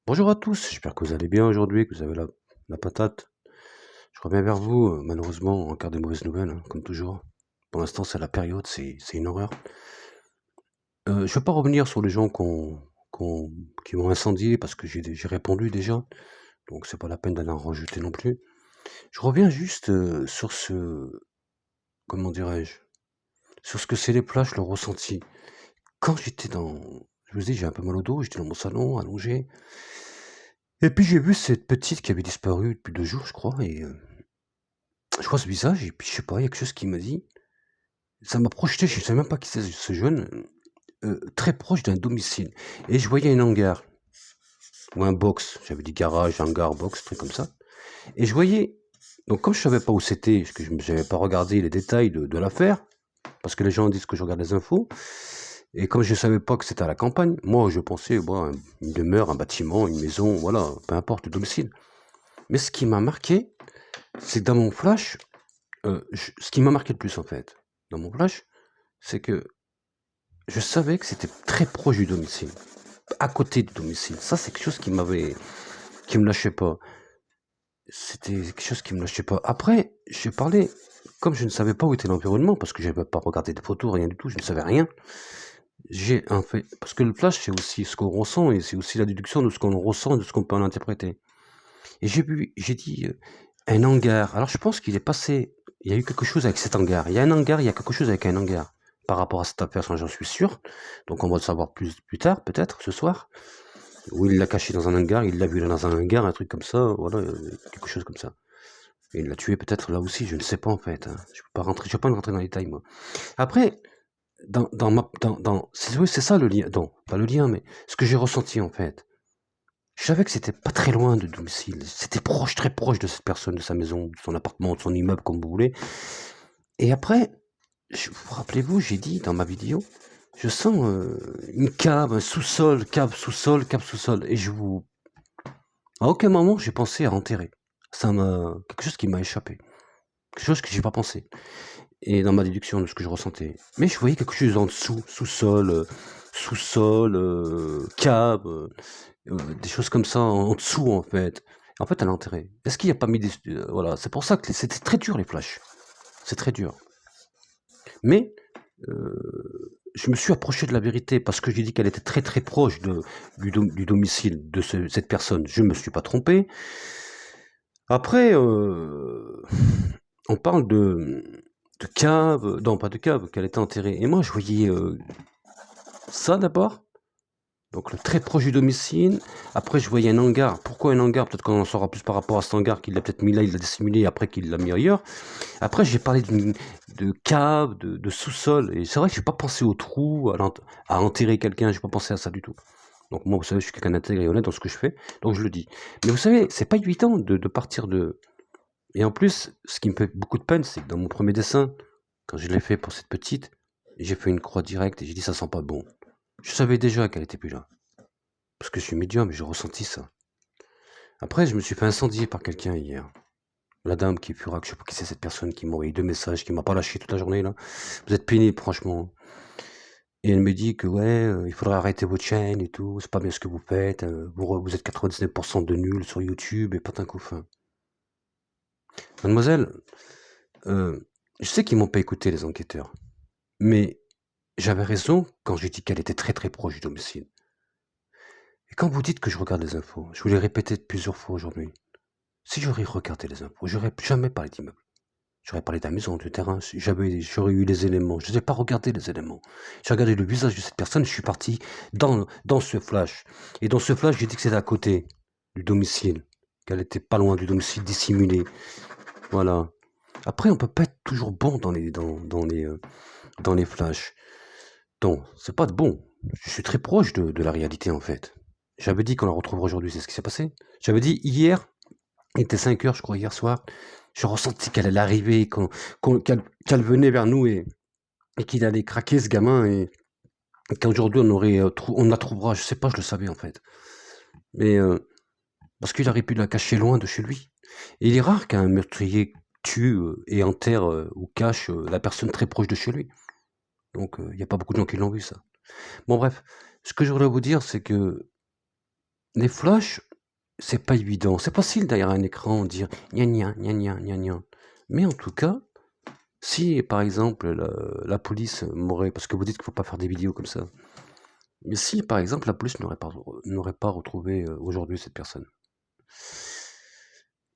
Bonjour à tous, j'espère que vous allez bien aujourd'hui, que vous avez la patate. Je reviens vers vous, malheureusement, encore des mauvaises nouvelles, hein, comme toujours. Pour l'instant, c'est la période, c'est une horreur. Je ne veux pas revenir sur les gens qu'on qui m'ont incendié parce que j'ai répondu déjà, donc c'est pas la peine d'aller en rajouter non plus. Je reviens juste sur comment dirais-je, sur ce que c'est les plages, le ressenti. Quand j'étais dans, je vous dis, j'ai un peu mal au dos, j'étais dans mon salon, allongé, et puis j'ai vu cette petite qui avait disparu depuis 2 jours, je crois, et je vois ce visage et puis je sais pas, il y a quelque chose qui m'a dit, ça m'a projeté, je savais même pas qui c'est ce jeune, très proche d'un domicile et je voyais un hangar ou un box, j'avais dit garage, hangar, box, truc comme ça et je voyais donc comme je savais pas où c'était, parce que j'avais pas regardé les détails de l'affaire, parce que les gens disent que je regarde les infos et comme je savais pas que c'était à la campagne, moi je pensais, bon, une demeure, un bâtiment, une maison, voilà, peu importe le domicile. Mais ce qui m'a marqué, c'est que dans mon flash, ce qui m'a marqué le plus en fait, dans mon flash, c'est que je savais que c'était très proche du domicile, à côté du domicile. Ça, c'est quelque chose qui me lâchait pas. C'était quelque chose qui me lâchait pas. Après, j'ai parlé, comme je ne savais pas où était l'environnement, parce que j'avais pas regardé des photos, rien du tout, je ne savais rien. J'ai un fait, parce que le flash, c'est aussi ce qu'on ressent et c'est aussi la déduction de ce qu'on ressent et de ce qu'on peut en interpréter. Et j'ai dit un hangar. Alors je pense qu'il est passé, il y a eu quelque chose avec cet hangar. Il y a un hangar, il y a quelque chose avec un hangar par rapport à cette affaire, j'en suis sûr. Donc on va le savoir plus tard, peut-être, ce soir. Ou il l'a caché dans un hangar, il l'a vu dans un hangar, un truc comme ça, voilà, quelque chose comme ça. Et il l'a tué peut-être là aussi, je ne sais pas en fait, hein. Je peux pas rentrer dans les détails, moi. Après, oui, c'est ça le lien, non, pas le lien, mais ce que j'ai ressenti en fait. Je savais que c'était pas très loin de domicile. C'était proche, très proche de cette personne, de sa maison, de son appartement, de son immeuble, comme vous voulez. Et après, vous rappelez-vous, j'ai dit dans ma vidéo, je sens une cave, un sous-sol, cave, sous-sol, cave, sous-sol. À aucun moment, j'ai pensé à enterrer. Quelque chose qui m'a échappé. Quelque chose que j'ai pas pensé. Et dans ma déduction de ce que je ressentais. Mais je voyais quelque chose en dessous, sous-sol, cave, des choses comme ça en dessous, en fait. En fait, elle a enterré. Est-ce qu'il n'y a pas mis des... voilà, c'est pour ça que c'était très dur, les flashs. C'est très dur. Mais je me suis approché de la vérité parce que j'ai dit qu'elle était très très proche du domicile de cette personne. Je ne me suis pas trompé. Après, on parle de cave, non pas de cave, qu'elle était enterrée. Et moi, je voyais ça d'abord, donc le très proche du domicile. Après, je voyais un hangar. Pourquoi un hangar? Peut-être qu'on en saura plus par rapport à cet hangar qu'il a peut-être mis là, il l'a dissimulé après qu'il l'a mis ailleurs. Après, j'ai parlé de cave, de sous-sol. Et c'est vrai que j'ai pas pensé au trou, à enterrer quelqu'un. J'ai pas pensé à ça du tout. Donc moi, vous savez, je suis quelqu'un d'intègre et honnête dans ce que je fais. Donc je le dis. Mais vous savez, c'est pas évident de partir de... Et en plus, ce qui me fait beaucoup de peine, c'est que dans mon premier dessin, quand je l'ai fait pour cette petite, j'ai fait une croix directe et j'ai dit ça sent pas bon. Je savais déjà qu'elle était plus là. Parce que je suis médium et j'ai ressenti ça. Après, je me suis fait incendier par quelqu'un hier. La dame qui fura que je sais pas qui c'est cette personne qui m'a envoyé 2 messages, qui m'a pas lâché toute la journée là. Vous êtes pénible franchement. Et elle me dit que ouais, il faudrait arrêter votre chaîne et tout, c'est pas bien ce que vous faites, vous êtes 99% de nuls sur YouTube et patin couffin. Mademoiselle, je sais qu'ils m'ont pas écouté les enquêteurs, mais j'avais raison quand j'ai dit qu'elle était très très proche du domicile. Et quand vous dites que je regarde les infos, je vous l'ai répété plusieurs fois aujourd'hui. Si j'aurais regardé les infos, j'aurais jamais parlé d'immeuble. J'aurais parlé de la maison, du terrain, j'aurais eu les éléments. Je n'ai pas regardé les éléments. J'ai regardé le visage de cette personne, je suis parti dans ce flash. Et dans ce flash, j'ai dit que c'était à côté du domicile, qu'elle était pas loin du domicile dissimulé. Voilà. Après, on peut pas être toujours bon dans les flashs. Non, c'est pas de bon. Je suis très proche de la réalité, en fait. J'avais dit qu'on la retrouverait aujourd'hui, c'est ce qui s'est passé. J'avais dit hier, il était 5 heures, je crois, hier soir. Je ressentis qu'elle allait arriver, qu'elle venait vers nous et qu'il allait craquer ce gamin et qu'aujourd'hui on la trouvera. Je sais pas, je le savais en fait. Mais parce qu'il aurait pu la cacher loin de chez lui. Et il est rare qu'un meurtrier tue et enterre ou cache la personne très proche de chez lui. Donc il n'y a pas beaucoup de gens qui l'ont vu ça. Bon bref, ce que je voulais vous dire, c'est que les flashs, c'est pas évident. C'est facile derrière un écran dire gna gna, gna gna, gna gna. Mais en tout cas, si par exemple la police m'aurait, parce que vous dites qu'il faut pas faire des vidéos comme ça, mais si par exemple la police n'aurait pas retrouvé aujourd'hui cette personne,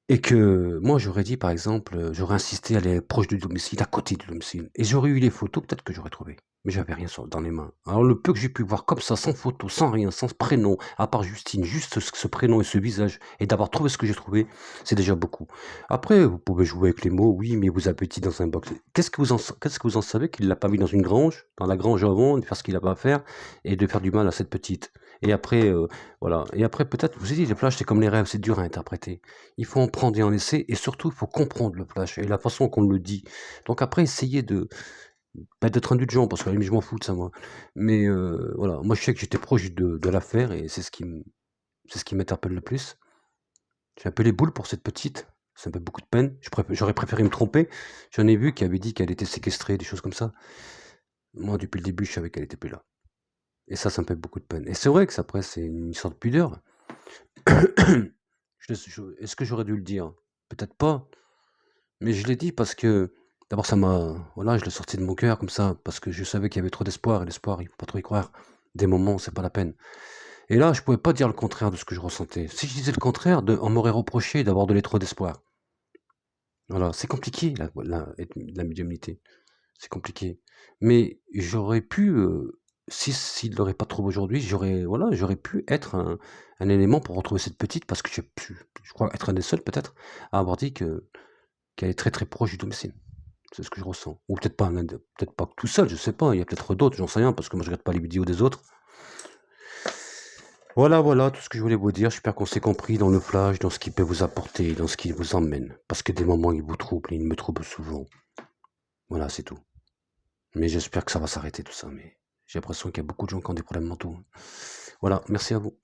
et que moi j'aurais dit par exemple, j'aurais insisté à aller proche du domicile, à côté du domicile, et j'aurais eu les photos, peut-être que j'aurais trouvé. Mais j'avais rien dans les mains. Alors le peu que j'ai pu voir comme ça, sans photo, sans rien, sans prénom, à part Justine, juste ce prénom et ce visage, et d'avoir trouvé ce que j'ai trouvé, c'est déjà beaucoup. Après, vous pouvez jouer avec les mots, oui, mais vous avez petit dans un box. Qu'est-ce que vous en savez qu'il l'a pas mis dans une grange, dans la grange avant, de faire ce qu'il a pas à faire, et de faire du mal à cette petite. Et après, voilà. Et après, peut-être, vous avez dit, les plages, c'est comme les rêves, c'est dur à interpréter. Il faut en prendre et en laisser, et surtout, il faut comprendre le flash et la façon qu'on le dit. Donc après, essayez de pas d'être indulgent, parce que à la limite, je m'en fous de ça, moi. Mais voilà, moi, je sais que j'étais proche de l'affaire, et c'est ce qui m'interpelle le plus. J'ai un peu les boules pour cette petite, ça me fait beaucoup de peine. J'aurais préféré me tromper. J'en ai vu qui avait dit qu'elle était séquestrée, des choses comme ça. Moi, depuis le début, je savais qu'elle était plus là. Et ça me fait beaucoup de peine. Et c'est vrai que ça, après, c'est une histoire de pudeur. Est-ce que j'aurais dû le dire? Peut-être pas. Mais je l'ai dit parce que, d'abord, voilà, je l'ai sorti de mon cœur comme ça, parce que je savais qu'il y avait trop d'espoir, et l'espoir, il faut pas trop y croire. Des moments, c'est pas la peine. Et là, je pouvais pas dire le contraire de ce que je ressentais. Si je disais le contraire, on m'aurait reproché d'avoir donné trop d'espoir. Voilà, c'est compliqué, la médiumnité. C'est compliqué. Mais j'aurais pu, s'il l'aurait pas trouvé aujourd'hui, j'aurais pu être un élément pour retrouver cette petite, parce que j'ai pu, je crois être un des seuls peut-être, à avoir dit qu'elle est très très proche du domicile. C'est ce que je ressens. Ou peut-être pas tout seul, je sais pas, il y a peut-être d'autres, j'en sais rien, parce que moi je regarde pas les vidéos des autres. Voilà, voilà, tout ce que je voulais vous dire. J'espère qu'on s'est compris dans le flash, dans ce qu'il peut vous apporter, dans ce qu'il vous emmène. Parce que des moments, il vous trouble, et il me trouble souvent. Voilà, c'est tout. Mais j'espère que ça va s'arrêter tout ça, mais j'ai l'impression qu'il y a beaucoup de gens qui ont des problèmes mentaux. Voilà, merci à vous.